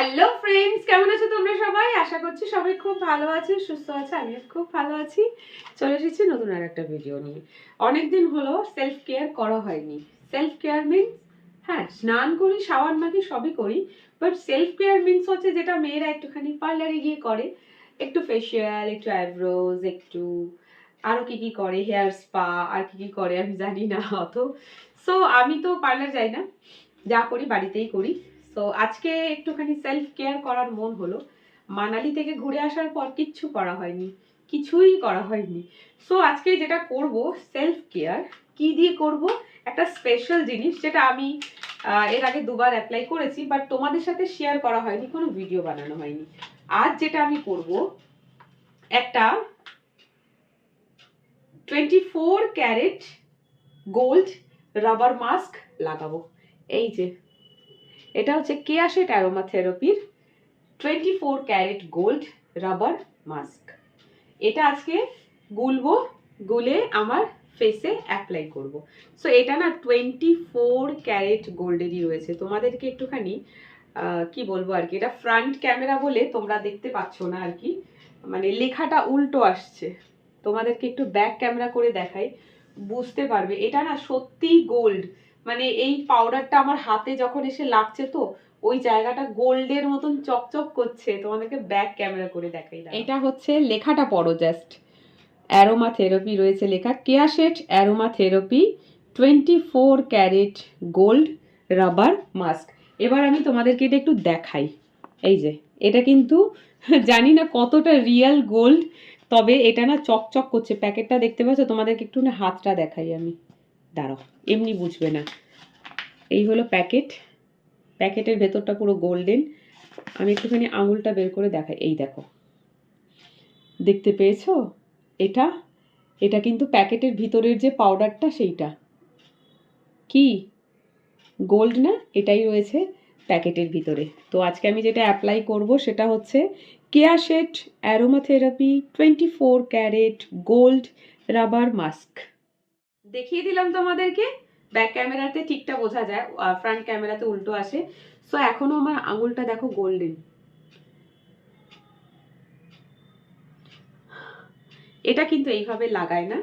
Hello friends, কেমন আছো তোমরা সবাই? আশা করছি সবাই খুব ভালো আছে, সুস্থ আছে। আমিও খুব ভালো আছি। চলে এসেছি নতুন আর একটা ভিডিও নিয়ে। অনেকদিন হলো সেলফ কেয়ার করা হয়নি। সেলফ কেয়ার মিনস, হ্যাঁ, স্নান করি, শাওয়ার মাখি, সবই করি, বাট সেলফ কেয়ার মিনস হচ্ছে যেটা মেয়েরা একটুখানি পার্লারে গিয়ে করে, একটু ফেসিয়াল, একটু আইব্রোজ, একটু আরো কি কি করে, হেয়ার স্পা, আর কি কি করে আমি জানি না অত। সো আমি তো পার্লার যাই না, যা করি বাড়িতেই করি। তো আজকে একটুখানি সেলফ কেয়ার করার মন হলো। মানালি থেকে ঘুরে আসার পর কিচ্ছু করা হয়নি, কিছুই করা হয়নি। সো আজকে যেটা করব, সেলফ কেয়ার কি দিয়ে করব, একটা স্পেশাল জিনিস যেটা আমি এর আগে দুবার অ্যাপ্লাই করেছি, বাট তোমাদের সাথে শেয়ার করা হয়নি, কোনো ভিডিও বানানো হয়নি। আজ যেটা আমি করব, একটা 24 ক্যারেট গোল্ড রাবার মাস্ক লাগাবো। এই যে এটা হচ্ছে কেয়াশেট অ্যারোমা থেরাপির 24 ক্যারেট গোল্ড রাবার মাস্ক। এটা আজকে গুলবো, গুলে আমার ফেসে অ্যাপ্লাই করব। সো এটা না 24 ক্যারেট গোল্ডেরই রয়েছে। তোমাদেরকে একটুখানি কি বলবো আর কি, এটা ফ্রন্ট ক্যামেরা বলে তোমরা দেখতে পাচ্ছ না আর কি, মানে লেখাটা উল্টো আসছে। তোমাদেরকে একটু ব্যাক ক্যামেরা করে দেখাই, বুঝতে পারবে। এটা না সত্যি গোল্ড, মানে এই পাউডারটা আমার হাতে যখন এসে লাগছে তো ওই জায়গাটা গোল্ডের মতন চকচক করছে। তোমাদেরকে ব্যাক ক্যামেরা করে দেখাই। এটা হচ্ছে লেখাটা পড়ো জাস্ট, অ্যারোমা থেরাপি রয়েছে লেখা, Keya Seth aromatherapy 24 carat gold rubber mask. এবার আমি তোমাদেরকে এটা একটু দেখাই। এই যে এটা কিন্তু জানি না কতটা রিয়েল গোল্ড, তবে এটা না চকচক করছে। প্যাকেটটা দেখতে পাচ্ছ? তোমাদেরকে একটু না হাতটা দেখাই আমি, দাঁড়াও, এমনি বুঝবে না। এই হলো প্যাকেট, প্যাকেটের ভেতরটা পুরো গোল্ডেন। আমি একটুখানি আঙুলটা বের করে দেখাই। এই দেখো, দেখতে পেয়েছো? এটা এটা কিন্তু প্যাকেটের ভিতরের যে পাউডারটা সেইটা কি গোল্ড না, এটাই রয়েছে প্যাকেটের ভিতরে। তো আজকে আমি যেটা অ্যাপ্লাই করব সেটা হচ্ছে Keya Seth aromatherapy 24 carat gold rubber mask. দেখিয়ে দিলাম তোমাদেরকে, ব্যাক ক্যামেরাতে ঠিকটা বোঝা যায়, ফ্রন্ট ক্যামেরাতে উল্টো আসে। সো এখনো আমার আঙুলটা দেখো গোল্ডেন। এটা কিন্তু এইভাবে লাগায় না,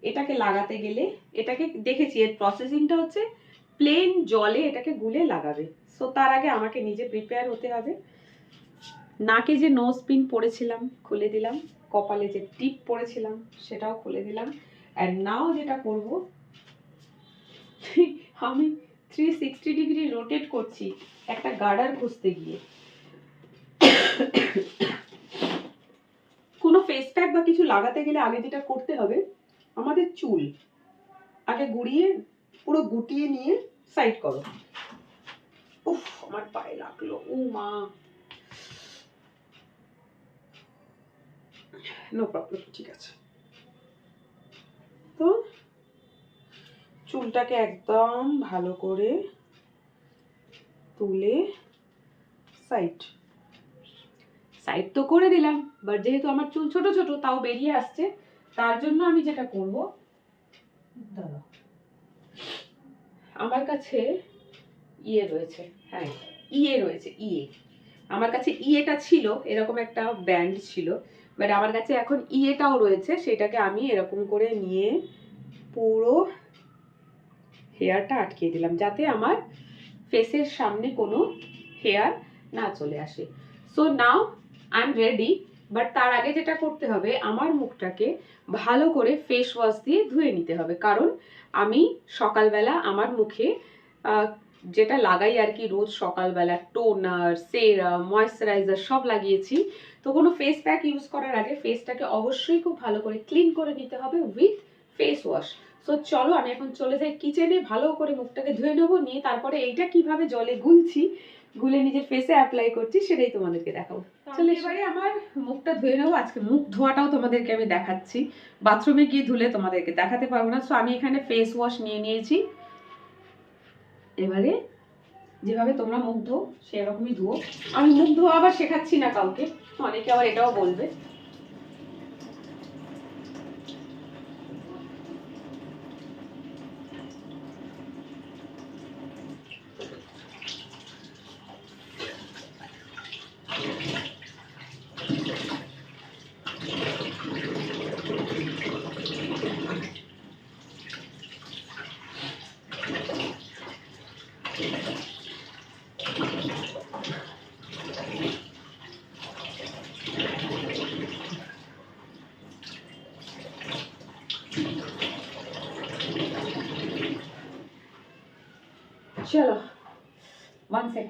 এটাকে লাগাতে গেলে, এটাকে দেখেছি এর প্রসেসিংটা হচ্ছে প্লেন জলে এটাকে গুলে লাগাবে। সো তার আগে আমাকে নিজে প্রিপেয়ার হতে হবে। নাকে যে নোজ পিন পরেছিলাম খুলে দিলাম, কপালে যে টিপ পরেছিলাম সেটাও খুলে দিলাম। অ্যান্ড নাও যেটা করব, আমি 360 ডিগ্রি রোটেট করছি একটা গার্ডার খুঁজতে গিয়ে। কোনো ফেস প্যাক বা কিছু লাগাতে গেলে আগে যেটা করতে হবে, আমাদের চুল আগে গুড়িয়ে পুরো গুটিয়ে নিয়ে সাইড করো। উফ, আমার পায়ে লাগলো, ও মা। নো প্রবলেম, ঠিক আছে। তো চুলটাকে একদম ভালো করে তুলে সাইড সাইড তো করে দিলাম, বাট যেহেতু আমার চুল ছোট ছোট তাও বেরিয়ে আসছে, তার জন্য আমি যেটা করব, দাঁড়াও, আমার কাছে ইয়ে রয়েছে, হ্যাঁ ইয়ে রয়েছে, ইয়ে আমার কাছে ইয়েটা ছিল, এরকম একটা ব্যান্ড ছিল, বাট আমার কাছে এখন ইয়েটাও রয়েছে। সেটাকে আমি এরকম করে নিয়ে পুরো হেয়ারটা আটকিয়ে দিলাম, যাতে আমার ফেসের সামনে কোনো হেয়ার না চলে আসে। So now I am ready, but তার আগে যেটা করতে হবে, আমার মুখটাকে ভালো করে ফেস ওয়াশ দিয়ে ধুয়ে নিতে হবে। কারণ আমি সকালবেলা আমার মুখে যেটা লাগাই আর কি রোজ সকালবেলা, টোনার, সেরাম, ময়েশ্চারাইজার সব লাগিয়েছি। তো কোনো ফেস প্যাক ইউজ করার আগে ফেসটাকে অবশ্যই খুব ভালো করে ক্লিন করে নিতে হবে উইথ ফেস ওয়াশ। সো চলো আমি এখন চলে যাই কিচেনে, ভালো করে মুখটাকে ধুয়ে নেবো, নিয়ে তারপরে এইটা কিভাবে জলে গুলছি, গুলে নিজের ফেসে অ্যাপ্লাই করছি সেটাই তোমাদেরকে দেখাবো। চলো এবারে আমার মুখটা ধুয়ে নেবো। আজকে মুখ ধোয়াটাও তোমাদেরকে আমি দেখাচ্ছি, বাথরুমে গিয়ে ধুলে তোমাদেরকে দেখাতে পারবো না। সো আমি এখানে ফেস ওয়াশ নিয়ে নিয়েছি। এবারে যেভাবে তোমরা মুখ ধো সেরকমই ধুও। আমি মুখ ধোয়া আবার শেখাচ্ছি না কাউকে, অনেকে আবার এটাও বলবে।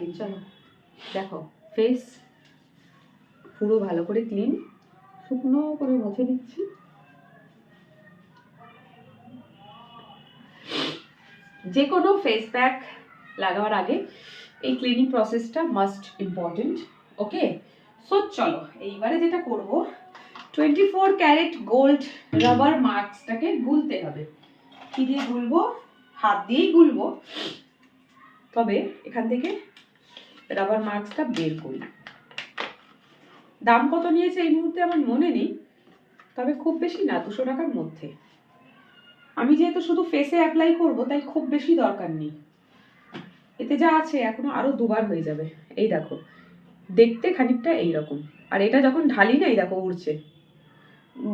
একদিন। চলো দেখো, ফেস পুরো ভালো করে ক্লিন শুকনো করে মুছে দিচ্ছি। যে কোনো ফেস প্যাক লাগাবার আগে এই ক্লিনিং প্রসেসটা মাস্ট ইম্পর্টেন্ট। ওকে, সো চলো এইবারে যেটা করব, 24 ক্যারেট গোল্ড রাবার মাস্কটাকে গুলতে হবে। কি দিয়ে গুলবো? হাত দিয়েই গুলবো, তবে এখান থেকে রাবার মাস্কটা বের করি। দাম কত নিয়েছে এই মুহূর্তে আমার মনে নেই, তবে খুব বেশি না, 200 টাকার মধ্যে। আমি যেহেতু শুধু ফেসে অ্যাপ্লাই করব, তাই খুব বেশি দরকার নেই। এতে যা আছে এখনো আরো দুবার হয়ে যাবে। এই দেখো, দেখতে খানিকটা এইরকম, আর এটা যখন ঢালি না, এই দেখো উড়ছে,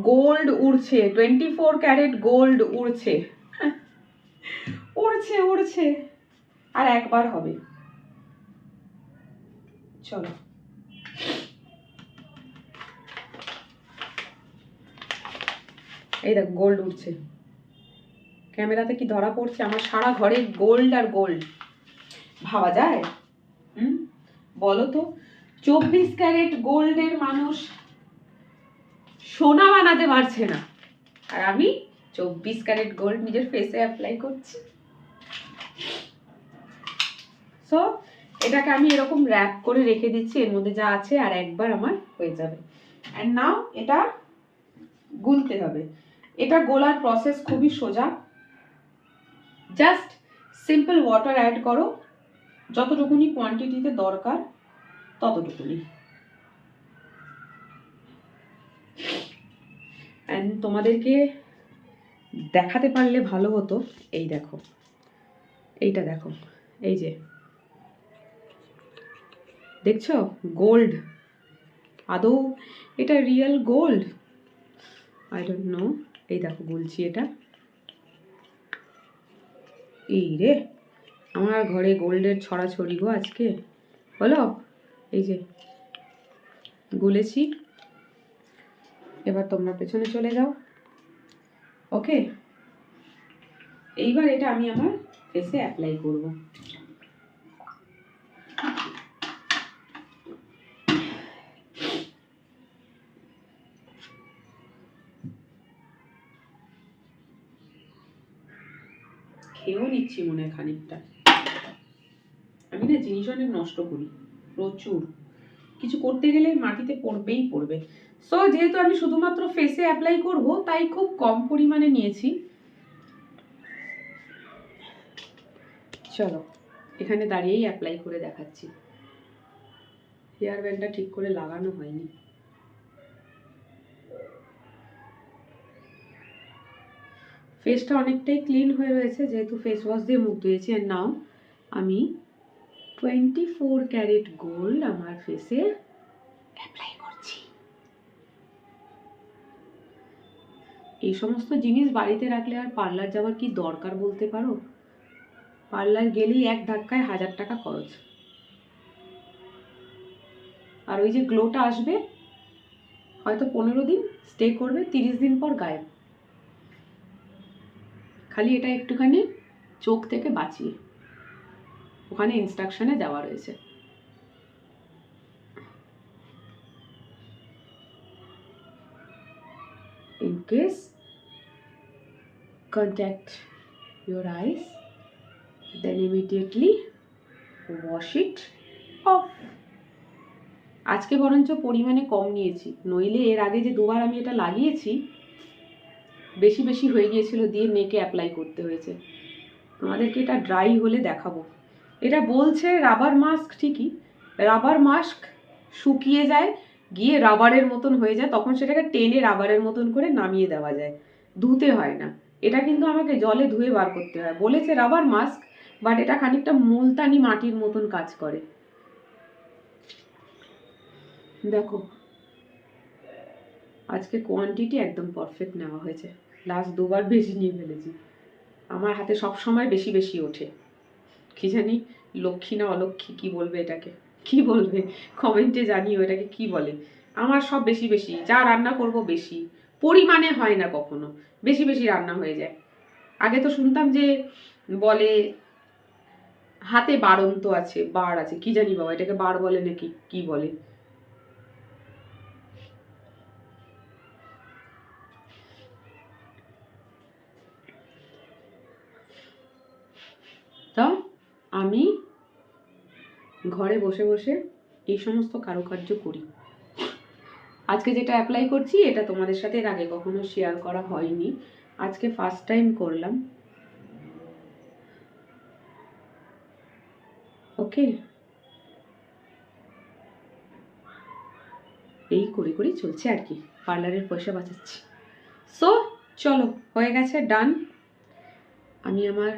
গোল্ড উড়ছে, 24 ক্যারেট গোল্ড উড়ছে, উড়ছে উড়ছে। আর একবার হবে। চলো এই দেখো গোল্ড উঠছে। ক্যামেরাতে কি ধরা পড়ছে? আমার সারা ঘরে গোল্ড আর গোল্ড, ভাবা যায়? বলো তো, 24 ক্যারেট গোল্ডের মানুষ সোনা বানাতে পারছে না, আর আমি 24 ক্যারেট গোল্ড নিজের ফেসে অ্যাপ্লাই করছি। সো এটাকে আমি এরকম র্যাপ করে রেখে দিচ্ছি, এর মধ্যে যা আছে আর একবার আমার হয়ে যাবে। অ্যান্ড নাও এটা গুলতে হবে। এটা গোলার প্রসেস খুবই সোজা। জাস্ট সিম্পল ওয়াটার অ্যাড করো, যতটুকুনি কোয়ান্টিটিতে দরকার ততটুকুনি। অ্যান্ড তোমাদেরকে দেখাতে পারলে ভালো হতো। এই দেখো, এইটা দেখো, এই যে দেখছো গোল্ড, আদৌ এটা real gold? I don't know. এই দেখো গুলছি এটা। এই রে, আমার ঘরে গোল্ডের ছড়াছড়ি গো আজকে। বলো, এই যে গুলেছি, এবার তোমরা পেছনে চলে যাও। ওকে, এইবার এটা আমি আমার ফেসে অ্যাপ্লাই করব। খেয়েও নিচ্ছি মনে হয় খানিকটা। আমি না জিনিস অনেক নষ্ট করি, প্রচুর। কিছু করতে গেলে মাটিতে পড়বেই পড়বে। সো যেহেতু আমি শুধুমাত্র ফেসে অ্যাপ্লাই করব, তাই খুব কম পরিমাণে নিয়েছি। চলো এখানে দাঁড়িয়েই অ্যাপ্লাই করে দেখাচ্ছি। হেয়ার ব্যান্ডটা ঠিক করে লাগানো হয়নি। ফেসটা অনেকটাই ক্লিন হয়ে রয়েছে, যেহেতু ফেস ওয়াশ দিয়ে মুখ ধুয়েছি। আর নাও আমি 24 ক্যারেট গোল্ড আমার ফেসে অ্যাপ্লাই করছি। এই সমস্ত জিনিস বাড়িতে রাখলে আর পার্লার যাওয়ার কি দরকার বলতে পারো? পার্লার গেলেই এক ধাক্কায় 1000 টাকা খরচ। আর ওই যে গ্লোটা আসবে, হয়তো 15 দিন স্টে করবে, 30 দিন পর গায়েব। খালি এটা একটুখানি চোখ থেকে বাঁচিয়ে, ওখানে ইনস্ট্রাকশনে দেওয়া রয়েছে। In case contact your eyes, then immediately wash it off. আজকে বরঞ্চ পরিমাণে কম নিয়েছি, নইলে এর আগে যে দুবার আমি এটা লাগিয়েছি বেশি বেশি হয়ে গিয়েছিল, দিয়ে নেকে অ্যাপ্লাই করতে হয়েছে। তোমাদেরকে এটা ড্রাই হলে দেখাবো। এটা বলছে রাবার মাস্ক, ঠিকই, রাবার মাস্ক শুকিয়ে যায়, গিয়ে রাবারের মতন হয়ে যায়, তখন সেটাকে টেনে রাবারের মতন করে নামিয়ে দেওয়া যায়, ধুতে হয় না। এটা কিন্তু আমাকে জলে ধুয়ে বার করতে হয়। বলেছে রাবার মাস্ক, বাট এটা খানিকটা মুলতানি মাটির মতন কাজ করে। দেখো আজকে কোয়ান্টিটি একদম পারফেক্ট নেওয়া হয়েছে। লাস্ট দুবার বেশি নিয়ে ফেলেছি। আমার হাতে সব সময় বেশি বেশি ওঠে। কি জানি লক্ষ্মী না অলক্ষ্মী, কি বলবে এটাকে, কি বলবে কমেন্টে জানিও এটাকে কি বলে। আমার সব বেশি বেশি, যা রান্না করব বেশি, পরিমাণে হয় না কখনো, বেশি বেশি রান্না হয়ে যায়। আগে তো শুনতাম যে বলে হাতে বাড়ন্ত আছে, বার আছে, কি জানি বাবা এটাকে বার বলে নাকি কি বলে। তা আমি ঘরে বসে বসে এই সমস্ত কারুকার্য করি। আজকে যেটা অ্যাপ্লাই করছি এটা তোমাদের সাথে এর আগে কখনো শেয়ার করা হয়নি, আজকে ফার্স্ট টাইম করলাম। ওকে, এই করে করেই চলছে আর কি, পার্লারের পয়সা বাঁচাচ্ছি। সো চলো, হয়ে গেছে, ডান। আমি আমার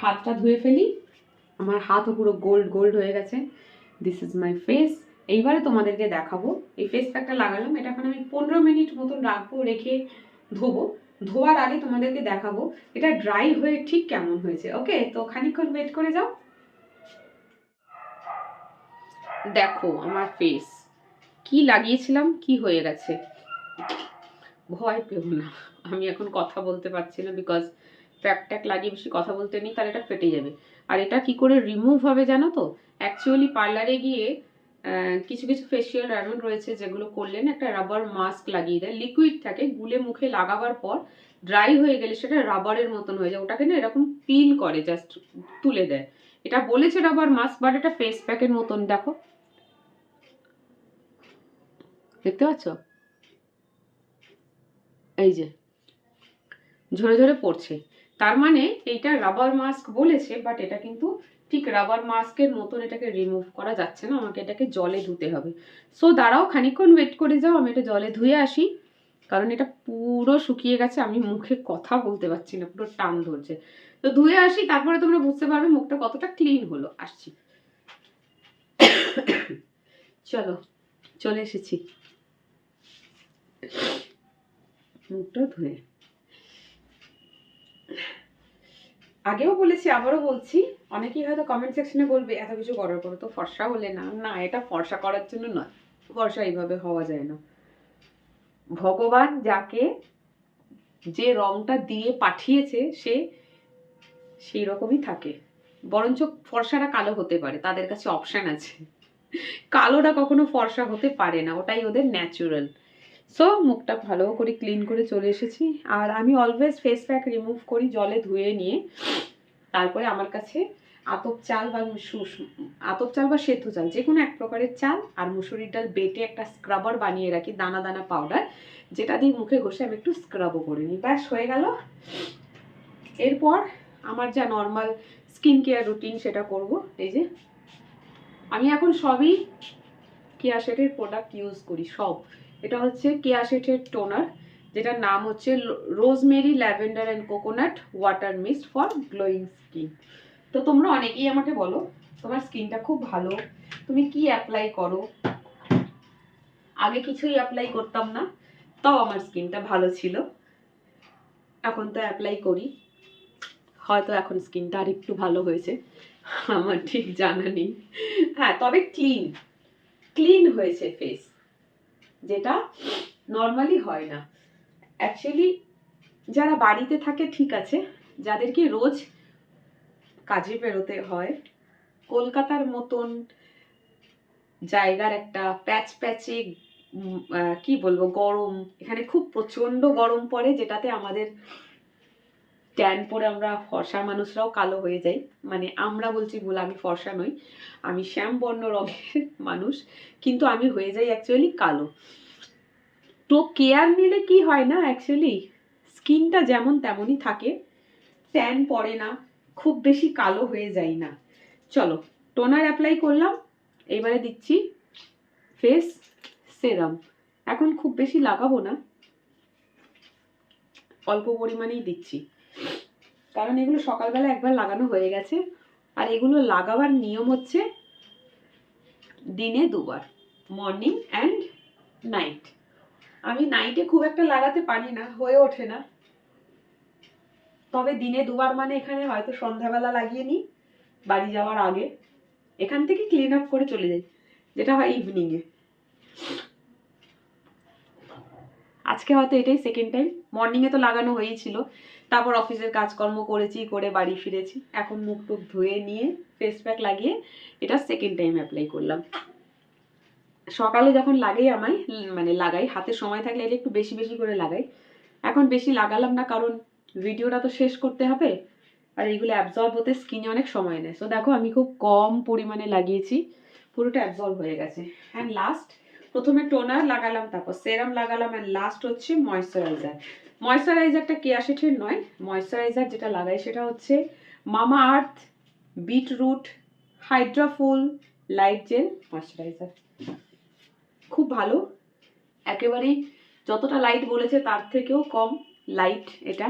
হাতটা ধুয়ে ফেলি, আমার হাতও পুরো গোল্ড গোল্ড হয়ে গেছে। This is my face. এইবারে তোমাদেরকে দেখাবো, এই ফেস প্যাকটা লাগালাম, এটা এখন আমি 15 মিনিট মতন রাখবো, রেখে ধোবো। ধোয়ার আগে তোমাদেরকে দেখাবো এটা ড্রাই হয়ে ঠিক কেমন হয়েছে। ওকে, তো খানিকক্ষণ ওয়েট করে যাও। দেখো আমার ফেস, কি লাগিয়েছিলাম কি হয়ে গেছে। ভয় পেও না, আমি এখন কথা বলতে পারছি না, বিকজ প্যাক ট্যাক লাগিয়ে বেশি কথা বলতে নেই, তাহলে এটা ফেটে যাবে। আর এটা কি করে রিমুভ হবে জানো তো? অ্যাকচুয়ালি পার্লারে গিয়ে কিছু কিছু ফেসিয়াল এমন রয়েছে যেগুলো করলেন একটা রাবার মাস্ক লাগিয়ে দেয়, লিকুইড থাকে, গুলে মুখে লাগাবার পর ড্রাই হয়ে গেলে সেটা রাবারের মতন হয়ে যায়, ওটাকে না এরকম পিল করে, জাস্ট তুলে দেয়। এটা বলেছে রাবার মাস্ক, বাট এটা ফেস প্যাকের মতন। দেখো, দেখতে পাচ্ছ? এই যে ঝরে ঝরে পড়ছে, তার মানে এইটা রাবার মাস্ক বলেছে, বাট এটা কিন্তু ঠিক রাবার মাস্কের মতন এটাকে রিমুভ করা যাচ্ছে না, আমাকে এটাকে জলে ধুতে হবে। সো দাঁড়াও, খানিকক্ষণ ওয়েট করে যাও, আমি এটা জলে ধুয়ে আসি, কারণ এটা পুরো শুকিয়ে গেছে, আমি মুখে কথা বলতে পারছি না, পুরো টান ধরছে। তো ধুয়ে আসি, তারপরে তোমরা বুঝতে পারবে মুখটা কতটা ক্লিন হলো। আসছি, চলো, চলে এসেছি মুখটা ধুয়ে। আগেও বলেছি, আবারও বলছি, অনেকেই হয়তো কমেন্ট সেকশনে বলবে এত কিছু করার পরে তো ফর্সা হলে না। না, এটা ফর্সা করার জন্য নয়, ফর্সা এইভাবে হওয়া যায় না। ভগবান যাকে যে রংটা দিয়ে পাঠিয়েছে সে সেই রকমই থাকে, বরঞ্চ ফর্সাটা কালো হতে পারে, তাদের কাছে অপশান আছে। কালোটা কখনো ফর্সা হতে পারে না, ওটাই ওদের ন্যাচুরাল। সো মুখটা ভালো করে ক্লিন করে চলে এসেছি। আর আমি অলওয়েজ ফেস প্যাক রিমুভ করি জলে ধুয়ে নিয়ে, তারপরে আমার কাছে আতপ চাল বা সেদ্ধ চাল, যে কোনো এক প্রকারের চাল আর মুসুরির ডাল বেটে একটা স্ক্রাবার বানিয়ে রাখি, দানা দানা পাউডার, যেটা দিয়ে মুখে ঘষে আমি একটু স্ক্রাবও করে নিই, ব্যাস হয়ে গেল। এরপর আমার যা নর্মাল স্কিন কেয়ার রুটিন সেটা করব। এই যে আমি এখন সবই কেয়া শেটের প্রোডাক্ট ইউজ করি, সব। এটা হচ্ছে কেয়া শেটের টোনার, যেটার নাম হচ্ছে rosemary lavender and coconut water mist for glowing skin. তো তোমরা অনেকেই আমাকে বলো তোমার স্কিনটা খুব ভালো, তুমি কি অ্যাপ্লাই করো। আগে কিছুই অ্যাপ্লাই করতাম না, তাও আমার স্কিনটা ভালো ছিল। এখন তো অ্যাপ্লাই করি, হয়তো এখন স্কিনটা আর একটু ভালো হয়েছে, আমার ঠিক জানা নেই। হ্যাঁ, তবে ক্লিন ক্লিন হয়েছে ফেস, যেটা নর্মালি হয় না। অ্যাকচুয়ালি যারা বাড়িতে থাকে ঠিক আছে, যাদেরকে রোজ কাজে বেরোতে হয়, কলকাতার মতন জায়গার একটা প্যাচ প্যাচে কি বলবো গরম, এখানে খুব প্রচন্ড গরম পড়ে, যেটাতে আমাদের ট্যান পরে আমরা ফর্সা মানুষরাও কালো হয়ে যাই। মানে আমরা বলছি ভুল, আমি ফর্সা নই, আমি শ্যাম বর্ণ রঙের মানুষ, কিন্তু আমি হয়ে যাই অ্যাকচুয়ালি কালো। তো কেয়ার নিলে কি হয় না, অ্যাকচুয়ালি স্কিনটা যেমন তেমনই থাকে, ট্যান পড়ে না, খুব বেশি কালো হয়ে যায় না। চলো, টোনার অ্যাপ্লাই করলাম, এবারে দিচ্ছি ফেস সেরাম। এখন খুব বেশি লাগাবো না, অল্প পরিমাণেই দিচ্ছি, কারণ এগুলো সকালবেলা একবার লাগানো হয়ে গেছে। আর এগুলো লাগাবার নিয়ম হচ্ছে দিনে দুবার, মর্নিং অ্যান্ড নাইট। আমি নাইটে খুব একটা লাগাতে পারি না, হয়ে ওঠে না, তবে দিনে দুবার মানে এখানে হয়তো সন্ধ্যাবেলা লাগিয়ে নিই বাড়ি যাওয়ার আগে, এখান থেকে ক্লিন আপ করে চলে যাই, যেটা হয় ইভিনিংয়ে। আজকে হয়তো এটাই সেকেন্ড টাইম, মর্নিংয়ে তো লাগানো হয়েছিল, তারপর অফিসের কাজকর্ম করেছি, করে বাড়ি ফিরেছি, এখন মুখ টুক ধুয়ে নিয়ে ফেস প্যাক লাগিয়ে এটা সেকেন্ড টাইম অ্যাপ্লাই করলাম। সকালে যখন লাগাই আমায় মানে লাগাই, হাতে সময় থাকলে এটা একটু বেশি বেশি করে লাগাই। এখন বেশি লাগালাম না, কারণ ভিডিওটা তো শেষ করতে হবে, আর এইগুলো অ্যাবজর্ব হতে স্কিনে অনেক সময় নেয়। সো দেখো আমি খুব কম পরিমাণে লাগিয়েছি, পুরোটা অ্যাবজর্ব হয়ে গেছে। অ্যান্ড লাস্ট, প্রথমে টোনার লাগালাম, তারপর সেরাম লাগালাম, অ্যান্ড লাস্ট হচ্ছে ময়েশ্চারাইজার। ময়েশ্চারাইজারটা কেয়াশেটের নয়, ময়েশ্চারাইজার যেটা লাগাই সেটা হচ্ছে মামা আর্থ বিটরুট হাইড্রাফুল লাইট জেল ময়েশ্চারাইজার। খুব ভালো, একেবারেই যতটা লাইট বলেছে তার থেকেও কম লাইট এটা।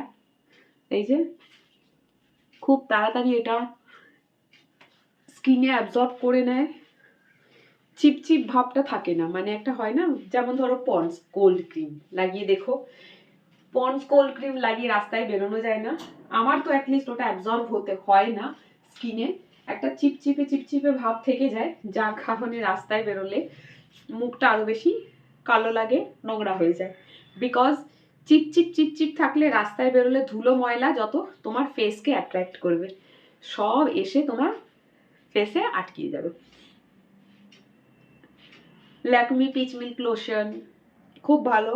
এই যে খুব তাড়াতাড়ি এটা স্কিনে অ্যাবজর্ব করে নেয়, চিপচিপ ভাবটা থাকে না। মানে একটা হয় না, যেমন ধরো পন্ডস কোল্ড ক্রিম লাগিয়ে দেখো, পন্ডস কোল্ড ক্রিম লাগিয়ে রাস্তায় বেরোনো যায় না, আমার তো অ্যাটলিস্ট ওটা অ্যাবজর্ব হতে হয় না স্কিনে, একটা চিপচিপে চিপচিপে ভাব থেকে যায়, যার কারণে রাস্তায় বেরোলে মুখটা আরো বেশি কালো লাগে, নোংরা হয়ে যায়। বিকজ চিপচিপ চিপচিপ থাকলে রাস্তায় বেরোলে ধুলো ময়লা যত তোমার ফেসকে অ্যাট্রাক্ট করবে, সব এসে তোমার ফেসে আটকিয়ে যাবে। ল্যাকমি পিচ মিল্ক লোশন খুব ভালো,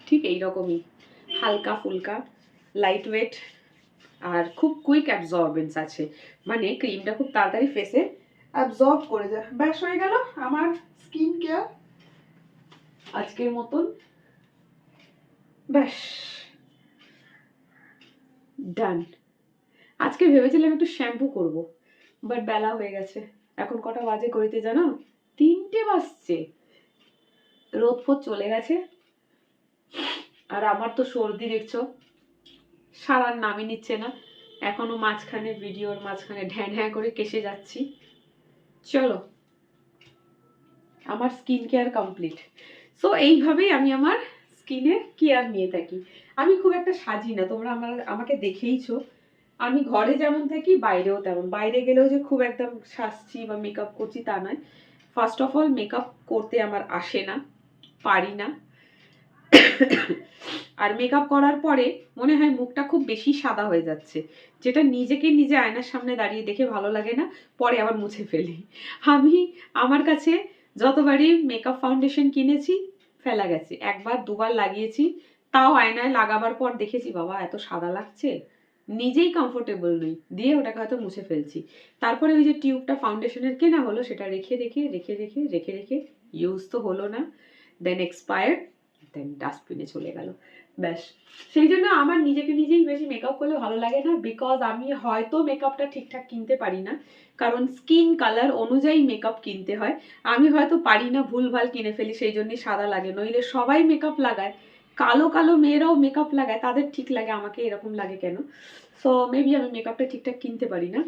ঠিক এইরকমই হালকা ফুলকা লাইট ওয়েট, আর খুব কুইক অ্যাবজর্বেন্স আছে, মানে ক্রিমটা খুব তাড়াতাড়ি ফেসে অ্যাবজর্ব করে যায়। ব্যাস হয়ে গেল আমার স্কিন কেয়ার আজকের মতন, ব্যাস ডান। আজকে ভেবেছিলাম একটু শ্যাম্পু করব, বাট বেলা হয়ে গেছে। এখন কটা বাজে করিতে জানো? 3টে বাজছে। রোদ ফোদ চলে গেছে, আর আমার তো সর্দি দেখছো সারার নামই নিচ্ছে না, এখনো মাঝখানে ভিডিওর মাঝখানে ঢ্যাঁ ঢ্যাঁ করে কেসে যাচ্ছি। চলো, আমার স্কিন কেয়ার কমপ্লিট। সো এইভাবেই আমি আমার স্কিনের কেয়ার নিয়ে থাকি। আমি খুব একটা সাজি না, তোমরা আমাকে দেখেইছো, আমি ঘরে যেমন থাকি বাইরেও তেমন। বাইরে গেলেও যে খুব একদম সাজছি বা মেকআপ করছি তা নয়। ফার্স্ট অফ অল মেকআপ করতে আমার আসে না, পারি না। আর মেকআপ করার পরে মনে হয় মুখটা খুব বেশি সাদা হয়ে যাচ্ছে, যেটা নিজেকে নিজে আয়নার সামনে দাঁড়িয়ে দেখে ভালো লাগে না, পরে আবার মুছে ফেলি। আমি আমার কাছে যতবারই মেকআপ ফাউন্ডেশন কিনেছি ফেলা গেছে, একবার দুবার লাগিয়েছি, তাও আয়নায় লাগাবার পর দেখেছি বাবা এত সাদা লাগছে, নিজেই কমফোর্টেবল নই, দিয়ে ওটাকে হয়তো মুছে ফেলছি। তারপরে ওই যে টিউবটা ফাউন্ডেশনের কেনা হলো, সেটা রেখে রেখে রেখে রেখে রেখে রেখে ইউজ তো হলো না, দেন এক্সপায়ার্ড, দেন ডাস্টবিনে চলে গেল। ব্যাস, সেই জন্য আমার নিজেকে নিজেই বেশি মেকআপ করলে ভালো লাগে না, বিকজ আমি হয়তো মেকআপটা ঠিকঠাক কিনতে পারি না, কারণ স্কিন কালার অনুযায়ী মেকআপ কিনতে হয়। আমি হয়তো পারি না, ভুলভাল কিনে ফেলি, সেই জন্যই সাদা লাগে। নইলে সবাই মেকআপ লাগায়, কালো কালো মেয়েরাও মেকআপ লাগায়, তাদের ঠিক লাগে, আমাকে এরকম লাগে কেন? সো মেবি আমি মেকআপটা ঠিকঠাক কিনতে পারি না।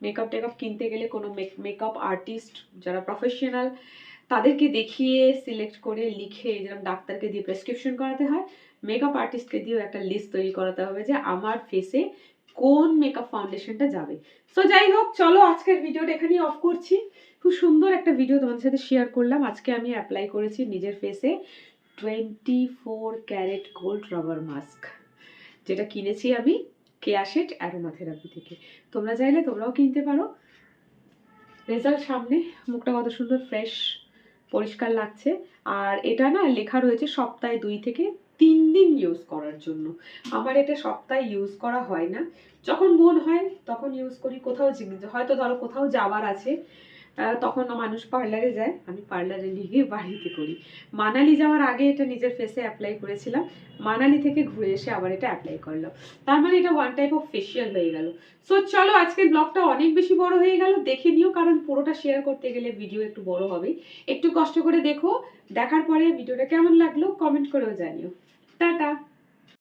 মেকআপ টেকআপ কিনতে গেলে কোনো মেকআপ আর্টিস্ট যারা প্রফেশনাল তাদেরকে দেখিয়ে সিলেক্ট করে লিখে, যেরকম ডাক্তারকে দিয়ে প্রেসক্রিপশন করাতে হয়, মেকআপ আর্টিস্টকে দিয়েও একটা লিস্ট তৈরি করাতে হবে যে আমার ফেসে কোন মেকআপ ফাউন্ডেশনটা যাবে। সো যাই হোক, চলো আজকের ভিডিওটা এখানেই অফ করছি। খুব সুন্দর একটা ভিডিও তোমাদের সাথে শেয়ার করলাম। আজকে আমি অ্যাপ্লাই করেছি নিজের ফেসে 24 ক্যারেট গোল্ড রাবার মাস্ক, যেটা কিনেছি আমি কেয়াশেট অ্যারোমা থেরাপি থেকে। তোমরা চাইলে তোমরাও কিনতে পারো। রেজাল্ট সামনে, মুখটা কত সুন্দর ফ্রেশ পরিষ্কার লাগছে। আর এটা না লেখা রয়েছে সপ্তাহে 2 থেকে 3 দিন ইউজ করার জন্য। আমার এটা সপ্তাহে ইউজ করা হয় না, যখন মন হয় তখন ইউজ করি। কোথাও হয়তো ধরো কোথাও যাওয়ার আছে, তখন মানুষ পার্লারে যায়, আমি পার্লারে নিয়ে বাড়িতে করি। মানালি যাওয়ার আগে এটা নিজের ফেসে অ্যাপ্লাই করেছিলাম, মানালি থেকে ঘুরে এসে আবার এটা অ্যাপ্লাই করলাম, তার মানে এটা ওয়ান টাইপ অফ ফেশিয়াল হয়ে গেল। সো চলো, আজকের ব্লগটা অনেক বেশি বড় হয়ে গেল, দেখে নিও, কারণ পুরোটা শেয়ার করতে গেলে ভিডিও একটু বড় হবে। একটু কষ্ট করে দেখো, দেখার পরে ভিডিওটা কেমন লাগলো কমেন্ট করেও জানিও। টাটা।